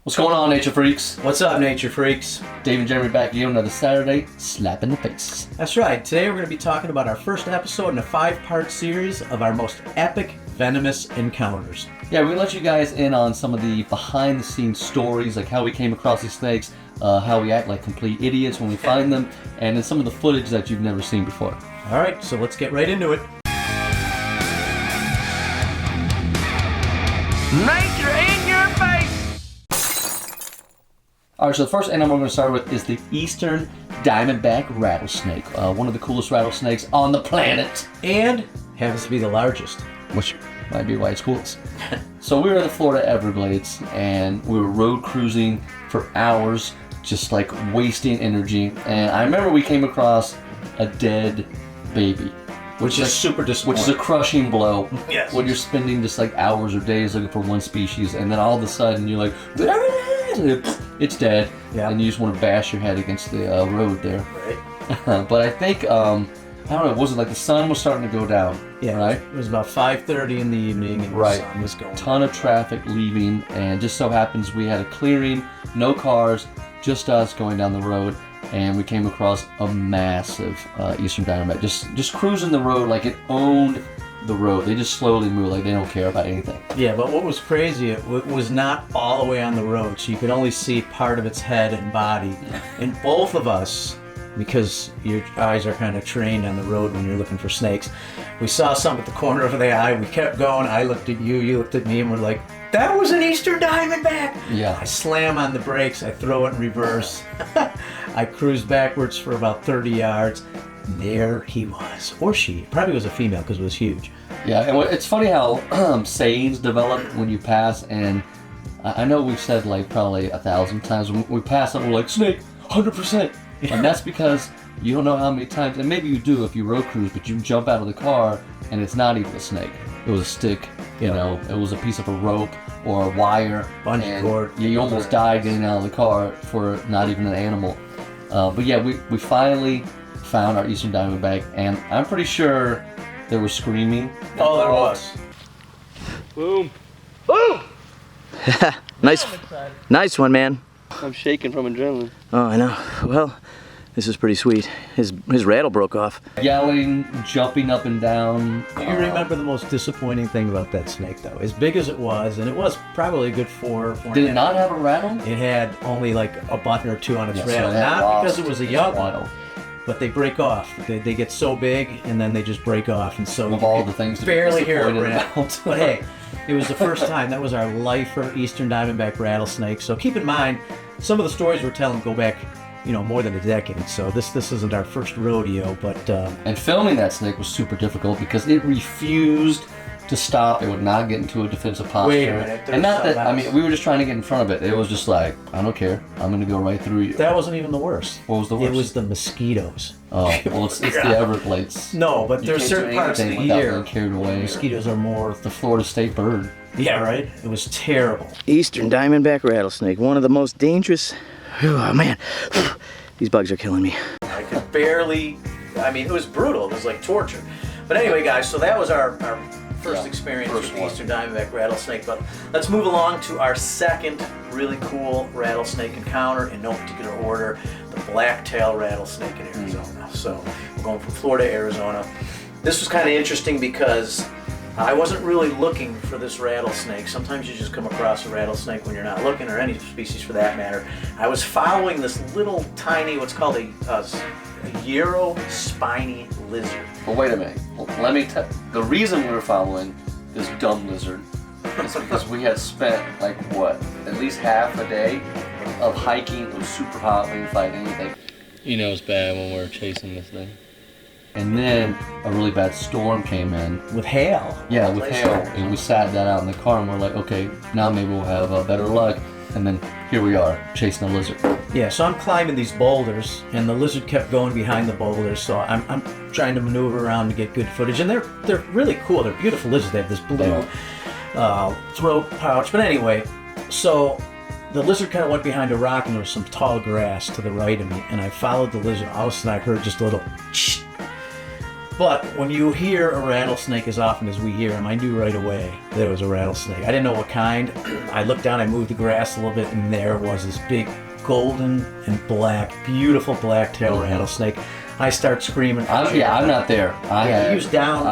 What's going on, nature freaks? What's up, nature freaks? Dave and Jeremy back again another Saturday, slap in the face. That's right. Today we're going to be talking about our first episode in a 5-part series of our most epic venomous encounters. Yeah, we're going to let you guys in on some of the behind-the-scenes stories, like how we came across these snakes, how we act like complete idiots when we find them, and then some of the footage that you've never seen before. All right, so let's get right into it. Nature in your face! Alright, so the first animal we're going to start with is the Eastern Diamondback rattlesnake. One of the coolest rattlesnakes on the planet. And happens to be the largest. Which might be why it's coolest. So we were in the Florida Everglades, and we were road cruising for hours, just like wasting energy. And I remember we came across a dead baby. Which is super disappointing. Which is a crushing blow. Yes. When you're spending just like hours or days looking for one species, and then all of a sudden you're like, it's dead. Yeah. And you just want to bash your head against the road there. Right. But I think, I don't know, was it like the sun was starting to go down? Yeah, right? It was about 5:30 in the evening and Right. the sun was going. Ton of traffic leaving, and just so happens we had a clearing, no cars, just us going down the road, and we came across a massive Eastern Diamondback, just cruising the road like it owned the road. They just slowly move like they don't care about anything. Yeah, but what was crazy, it was not all the way on the road, so you could only see part of its head and body. And both of us, because your eyes are kind of trained on the road when you're looking for snakes, we saw something at the corner of the eye. We kept going. I looked at you, you looked at me, and we're like, that was an Eastern Diamondback! Yeah. I slam on the brakes, I throw it in reverse. I cruised backwards for about 30 yards. There he was. Or she. Probably was a female because it was huge. Yeah, and it's funny how sayings develop when you pass, and I know we've said like probably 1,000 times when we pass them, we're like, snake, 100%. And that's because you don't know how many times, and maybe you do if you road cruise, but you jump out of the car and it's not even a snake. It was a stick, you know, it was a piece of a rope or a wire. Bungee cord. You almost died getting out of the car for not even an animal. But yeah, we finally found our Eastern Diamondback, and I'm pretty sure they were screaming. Oh, there was. Boom. Boom! Nice one, man. I'm shaking from adrenaline. Oh, I know. Well, this is pretty sweet. His rattle broke off. Yelling, jumping up and down. Do you remember the most disappointing thing about that snake, though? As big as it was, and it was probably a good four Did it not have a rattle? It had only like a button or two on its Yeah, so rattle. it had Not lost because it was a its young rattle. one, but they break off. They get so big, and then they just break off. And so Of you all could the things to be barely hear it disappointed rattle. about. But hey, it was the first time. That was our lifer Eastern Diamondback rattlesnake. So keep in mind, some of the stories we're telling go back, more than a decade. So this isn't our first rodeo, but And filming that snake was super difficult because it refused to stop. It would not get into a defensive posture. Wait a minute, And not there's that, something else. we were just trying to get in front of it. It was just like, I don't care. I'm going to go right through you. that wasn't even the worst. What was the worst? It was the mosquitoes. Oh, well, it's the Everglades. No, but You there's can't do certain parts of the anything without year. being carried away. Mosquitoes are more. The Florida state bird. Yeah, right. It was terrible. Eastern Diamondback rattlesnake, one of the most dangerous. Oh man, these bugs are killing me. I could barely. It was brutal. It was like torture. But anyway, guys, so that was our first experience first with the one. Eastern Diamondback rattlesnake. But let's move along to our second really cool rattlesnake encounter in no particular order: the black-tailed rattlesnake in Arizona. So we're going from Florida to Arizona. This was kind of interesting because I wasn't really looking for this rattlesnake. Sometimes you just come across a rattlesnake when you're not looking, or any species for that matter. I was following this little tiny, what's called a Euro spiny lizard. But wait a minute. Let me tell the reason we were following this dumb lizard is because we had spent at least half a day of hiking. It was super hot. We didn't find anything. You know it's bad when we're chasing this thing. And then a really bad storm came in. With hail. Yeah, with hail. And we sat that out in the car and we're like, okay, now maybe we'll have better luck. And then here we are, chasing a lizard. Yeah, so I'm climbing these boulders, and the lizard kept going behind the boulders, so I'm trying to maneuver around to get good footage. And they're really cool. They're beautiful lizards. They have this blue throat pouch. But anyway, so the lizard kind of went behind a rock, and there was some tall grass to the right of me, and I followed the lizard. All of a sudden, I heard just a little But when you hear a rattlesnake as often as we hear them, I knew right away that it was a rattlesnake. I didn't know what kind. I looked down, I moved the grass a little bit, and there was this big golden and black, beautiful black-tailed rattlesnake. I start screaming. I'm not there. He was down.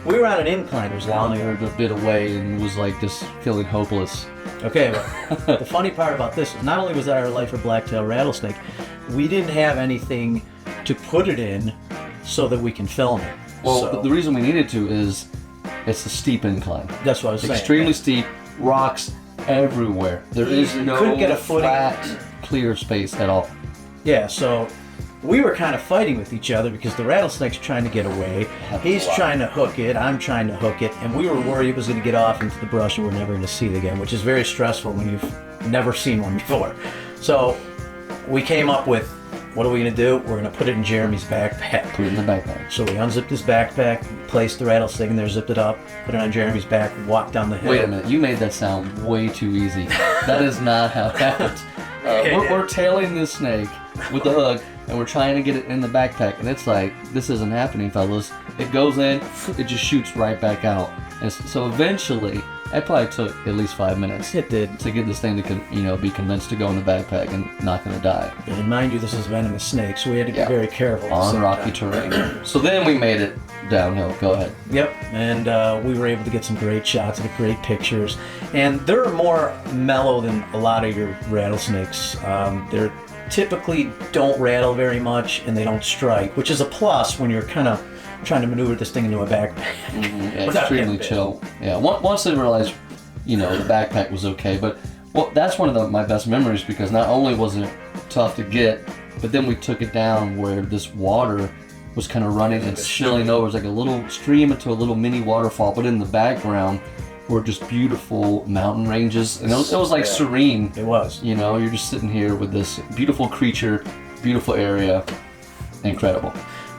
We were on an incline. It was down long. there a bit away and was like just feeling hopeless. Okay, well, the funny part about this is not only was that our life for black-tailed rattlesnake, we didn't have anything to put it in so that we can film it. Well, So, the reason we needed to is it's a steep incline. that's what I was saying. Extremely steep, rocks everywhere. There is You no couldn't get a footing. flat, clear space at all. Yeah, so we were kind of fighting with each other because the rattlesnake's trying to get away. He's trying to hook it, I'm trying to hook it, and we were worried it was going to get off into the brush and we're never going to see it again, which is very stressful when you've never seen one before. So we came up with, what are we going to do? We're going to put it in Jeremy's backpack. Put it in the backpack. So we unzipped his backpack, placed the rattlesnake in there, zipped it up, put it on Jeremy's back, walked down the hill. Wait a minute, you made that sound way too easy. That is not how it happens. We're tailing this snake with the hook, and we're trying to get it in the backpack, and it's like, this isn't happening, fellas. It goes in, it just shoots right back out. And so eventually, it probably took at least 5 minutes. It did. To get this thing to be convinced to go in the backpack and not going to die. And mind you, this is venomous snake, so we had to be very careful. On rocky terrain. So then we made it downhill. Go ahead. Yep, and we were able to get some great shots and great pictures. And they're more mellow than a lot of your rattlesnakes. They're typically don't rattle very much and they don't strike, which is a plus when you're kind of trying to maneuver this thing into a backpack. Yeah, extremely chill. Yeah, once they realized, the backpack was okay, but that's one of my best memories because not only was it tough to get, but then we took it down where this water was kind of running and spilling over. It was like a little stream into a little mini waterfall, but in the background were just beautiful mountain ranges, and it was like serene. It was. You're just sitting here with this beautiful creature, beautiful area, incredible.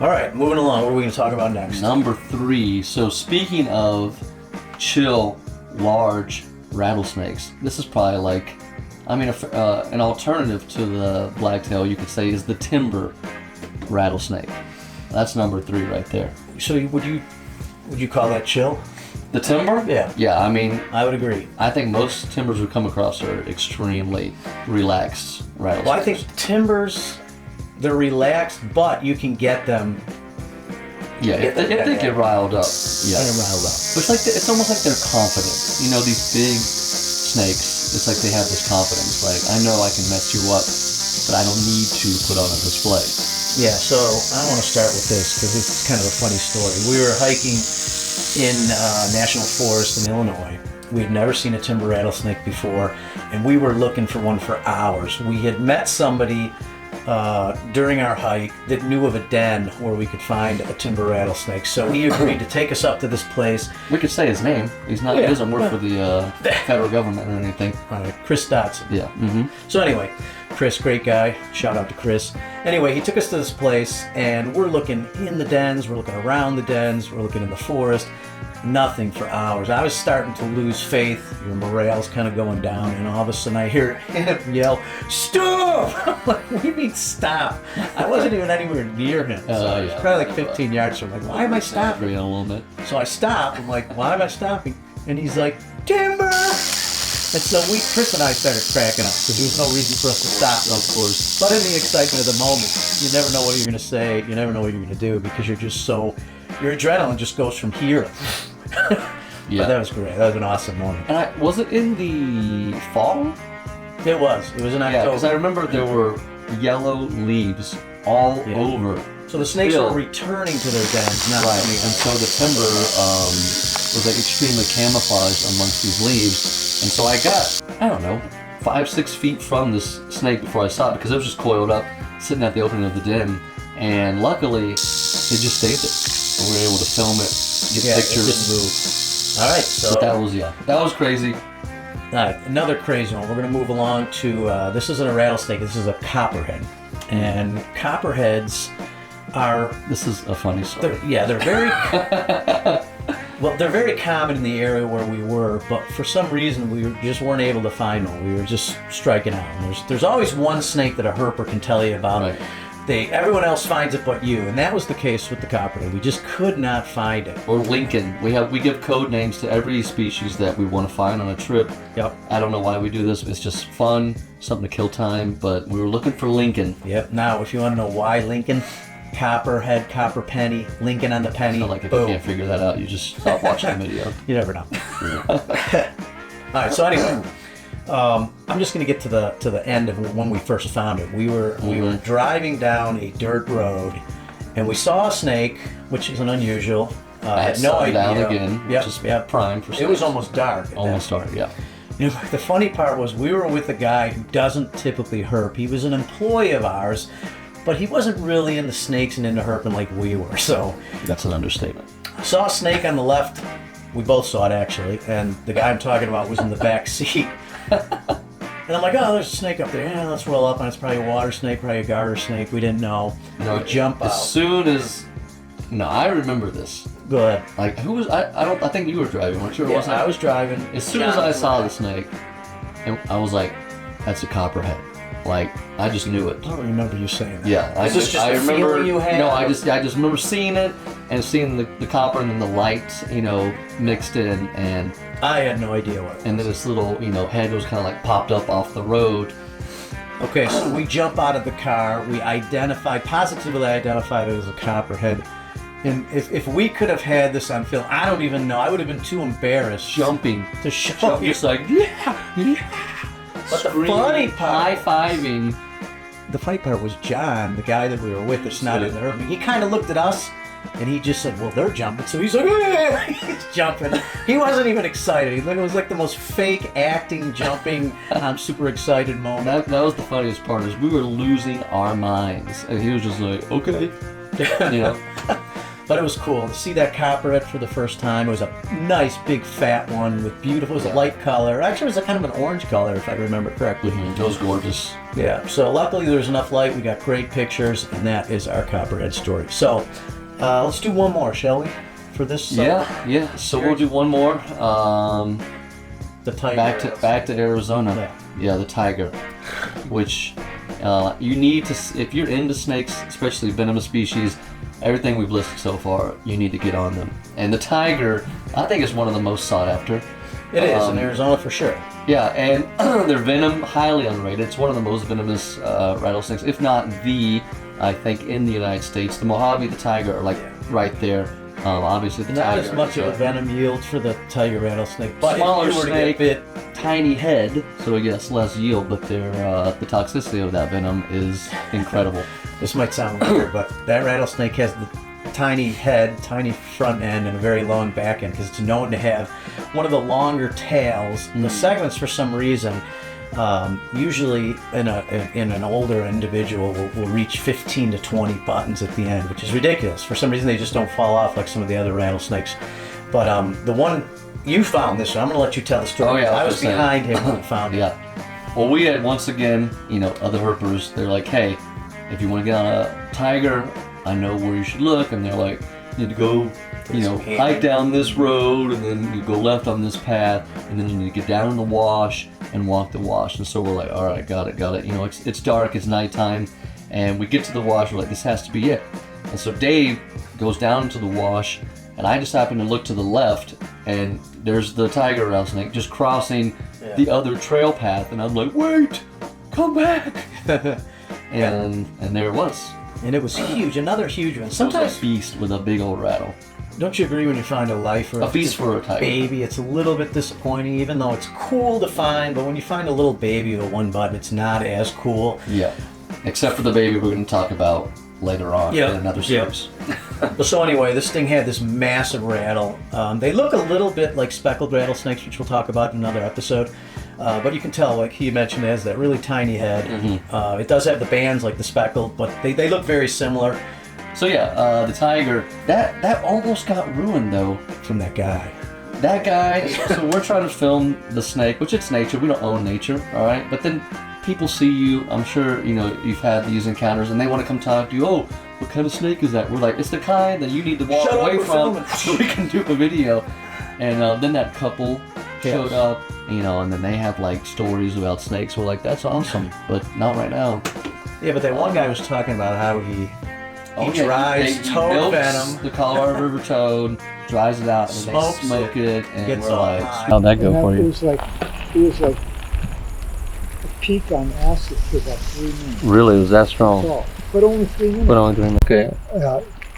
All right, moving along. What are we going to talk about next? Number 3. So speaking of chill, large rattlesnakes, this is probably like, an alternative to the blacktail, you could say, is the timber rattlesnake. That's number 3 right there. So would you call that chill? The timber? Yeah. Yeah, I would agree. I think most timbers we come across are extremely relaxed rattlesnakes. Well, I think timbers, they're relaxed, but you can get them. Yeah, if they get riled up. Yeah. Get them riled up. But it's almost like they're confident. These big snakes, it's like they have this confidence. Like, I know I can mess you up, but I don't need to put on a display. Yeah, so I want to start with this because it's kind of a funny story. We were hiking in National Forest in Illinois. We had never seen a timber rattlesnake before, and we were looking for one for hours. We had met somebody during our hike that knew of a den where we could find a timber rattlesnake. So he agreed to take us up to this place. We could say his name. He doesn't work for the federal government or anything. Chris Dotson. Yeah. Mm-hmm. So anyway, Chris, great guy. Shout out to Chris. Anyway, he took us to this place, and we're looking in the dens, we're looking around the dens, we're looking in the forest. Nothing for hours. I was starting to lose faith. Your morale's kind of going down, and all of a sudden I hear him yell, "Stop!" I'm like, what do you mean stop? I wasn't even anywhere near him. So it was probably like 15 yards from him. Like, why am I stopping? A little bit. So I stopped. I'm like, why am I stopping? And he's like, timber! And so Chris and I started cracking up because there was no reason for us to stop. Of course. But in the excitement of the moment, you never know what you're going to say. You never know what you're going to do because your adrenaline just goes from here. Yeah. But that was great. That was an awesome moment. And was it in the fall? It was. It was in October. Yeah, because I remember there were yellow leaves all over. So the snakes were returning to their dens, not right. coming And so the timber was like extremely camouflaged amongst these leaves. And so I got, 5-6 feet from this snake before I saw it because it was just coiled up, sitting at the opening of the den. And luckily, it just stayed there. And we were able to film it, get pictures. It didn't move. All right, so but that was crazy. All right, another crazy one. We're going to move along to, this isn't a rattlesnake, this is a copperhead. And copperheads are... This is a funny story. They're very... well, they're very common in the area where we were, but for some reason we just weren't able to find one. We were just striking out. And there's always one snake that a herper can tell you about. Right. everyone else finds it but you, and that was the case with the copperhead. We just could not find it. Or Lincoln. We give code names to every species that we want to find on a trip. Yep. I don't know why we do this. It's just fun, something to kill time. But we were looking for Lincoln. Yep. Now, if you want to know why Lincoln, copperhead, copper penny, Lincoln on the penny. So like if boom. you can't figure that out, you just stop watching the video. You never know. All right. So anyway. I'm just going to get to the end of when we first found it. We were driving down a dirt road, and we saw a snake, which isn't unusual. I had no idea. Down again, Yep, just yep. prime for snakes. It was almost dark. at Almost that dark, point. yeah. You know, the funny part was we were with a guy who doesn't typically herp. He was an employee of ours, but he wasn't really into snakes and into herping like we were. So That's an understatement. I saw a snake on the left. We both saw it actually, and the guy I'm talking about was in the back seat. And I'm like, oh, there's a snake up there. Yeah, let's roll up, and it's probably a water snake, probably a garter snake. We didn't know. No, We jump out. as soon as I remember this. Go ahead. Like who was I think you were driving, weren't you? Or Yeah, wasn't I was driving. As soon as I saw the snake, and I was like, that's a copperhead. Like I just knew it. I don't remember you saying that. Yeah, Is this just I a remember. feeling you had? No, I just remember seeing it and seeing the copper and then the lights, mixed in, and I had no idea what it was. then this little, head was kind of like popped up off the road. Okay, so we jump out of the car. We positively identified it as a copperhead. And if we could have had this on film, I don't even know. I would have been too embarrassed Jumping, to show you. just like yeah. But the Screaming, funny part, high-fiving. the funny part was John, the guy that we were with, that's not in the herping. He kind of looked at us, and he just said, "Well, they're jumping." So he's like, "Hey!" He's jumping. He wasn't even excited. It was like the most fake acting, jumping. I'm super excited moment. That was the funniest part, is we were losing our minds, and he was just like, okay, But it was cool to see that copperhead for the first time. It was a nice, big, fat one with beautiful. It was a light color. Actually, it was a kind of an orange color, if I remember correctly. It was gorgeous. Yeah. So luckily, there was enough light. We got great pictures, and that is our copperhead story. So let's do one more, shall we? For this. Yeah. So we'll do one more. The tiger. Back to Arizona. Yeah, the tiger, which you need to, if you're into snakes, especially venomous species. Everything we've listed so far, you need to get on them. And the tiger, I think, is one of the most sought after. It is in Arizona for sure. Yeah, and their venom, highly underrated. It's one of the most venomous rattlesnakes, if not the, I think, in the United States. The Mojave, the tiger are like right there. Obviously, the Not tiger. as much of a venom yield for the tiger rattlesnake, but Smaller if you were to snake, get bit, tiny head, so yes, less yield, but their the toxicity of that venom is incredible. this might sound weird, but that rattlesnake has the tiny head, tiny front end, and a very long back end because it's known to have one of the longer tails. The segments, for some reason, usually in an older individual will reach 15 to 20 buttons at the end, which is ridiculous. For some reason, they just don't fall off like some of the other rattlesnakes. But the one you found this one, I'm going to let you tell the story. Oh, yeah, I was saying. behind him when he found it. Yeah. Well, we had, once again, other herpers, they're like, hey, if you want to get on a tiger, I know where you should look. And they're like, you need to go, hike down this road, and then you go left on this path, and then you need to get down in the wash and walk the wash. And so we're like, all right, got it. It's dark, it's nighttime, and we get to the wash, we're like, this has to be it. And so Dave goes down into the wash, and I just happen to look to the left, and there's the tiger rattlesnake just crossing the other trail path, and I'm like, wait, come back. and there it was. And it was huge, another huge one. Sometimes Sometimes, a beast with a big old rattle. don't you agree when you find a life or A beast for a tiger. baby, it's a little bit disappointing, even though it's cool to find, but when you find a little baby with one button, it's not as cool. Yeah. Except for the baby we're going to talk about later on in another series. So anyway, this thing had this massive rattle. They look a little bit like speckled rattlesnakes, which we'll talk about in another episode. But you can tell, like he mentioned, it has that really tiny head. It does have the bands like the speckled, but they look very similar. So yeah, the tiger, that almost got ruined though. From that guy. That guy, so we're trying to film the snake, which it's nature, we don't own nature, all right? But then people see you, I'm sure, you've had these encounters, and they want to come talk to you, oh, what kind of snake is that? We're like, it's the kind that you need to walk away from so we can do a video. And then that couple showed up, and then they have like stories about snakes. We're like, that's awesome, but not right now. Yeah, but that one guy was talking about how he yeah, dries he toad milks venom. the Colorado River toad, dries it out, and then Smokes they smoke it, and gets we're all like, high. how'd that go And for it you? was like a peak on acid for about 3 minutes. Really, was that strong? That's all. But only 3 minutes. But only 3 minutes. Okay.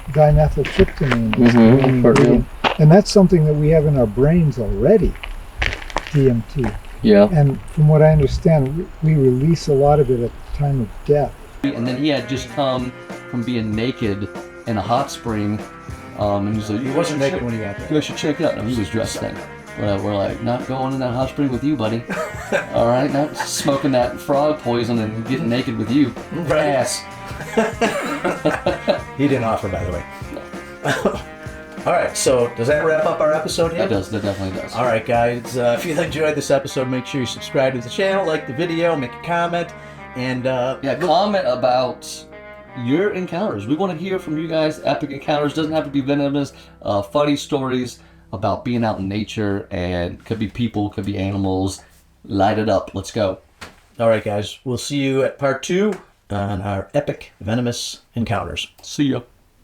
Dimethyltryptamine is the main ingredient. And that's something that we have in our brains already, DMT. Yeah. And from what I understand, we release a lot of it at the time of death. And then he had just come from being naked in a hot spring, and he's like, He wasn't naked when he got there. You guys should check it out. And he was dressed then. But we're like, not going in that hot spring with you, buddy. All right, not smoking that frog poison and getting naked with you. Right. Ass. He didn't offer, by the way. All right, so does that wrap up our episode here? That does. That definitely does. All right, guys. If you enjoyed this episode, make sure you subscribe to the channel, like the video, make a comment, and comment about your encounters. We want to hear from you guys. Epic encounters. Doesn't have to be venomous. Funny stories about being out in nature, and could be people, could be animals. Light it up. Let's go. All right, guys. We'll see you at part 2 on our epic venomous encounters. See ya.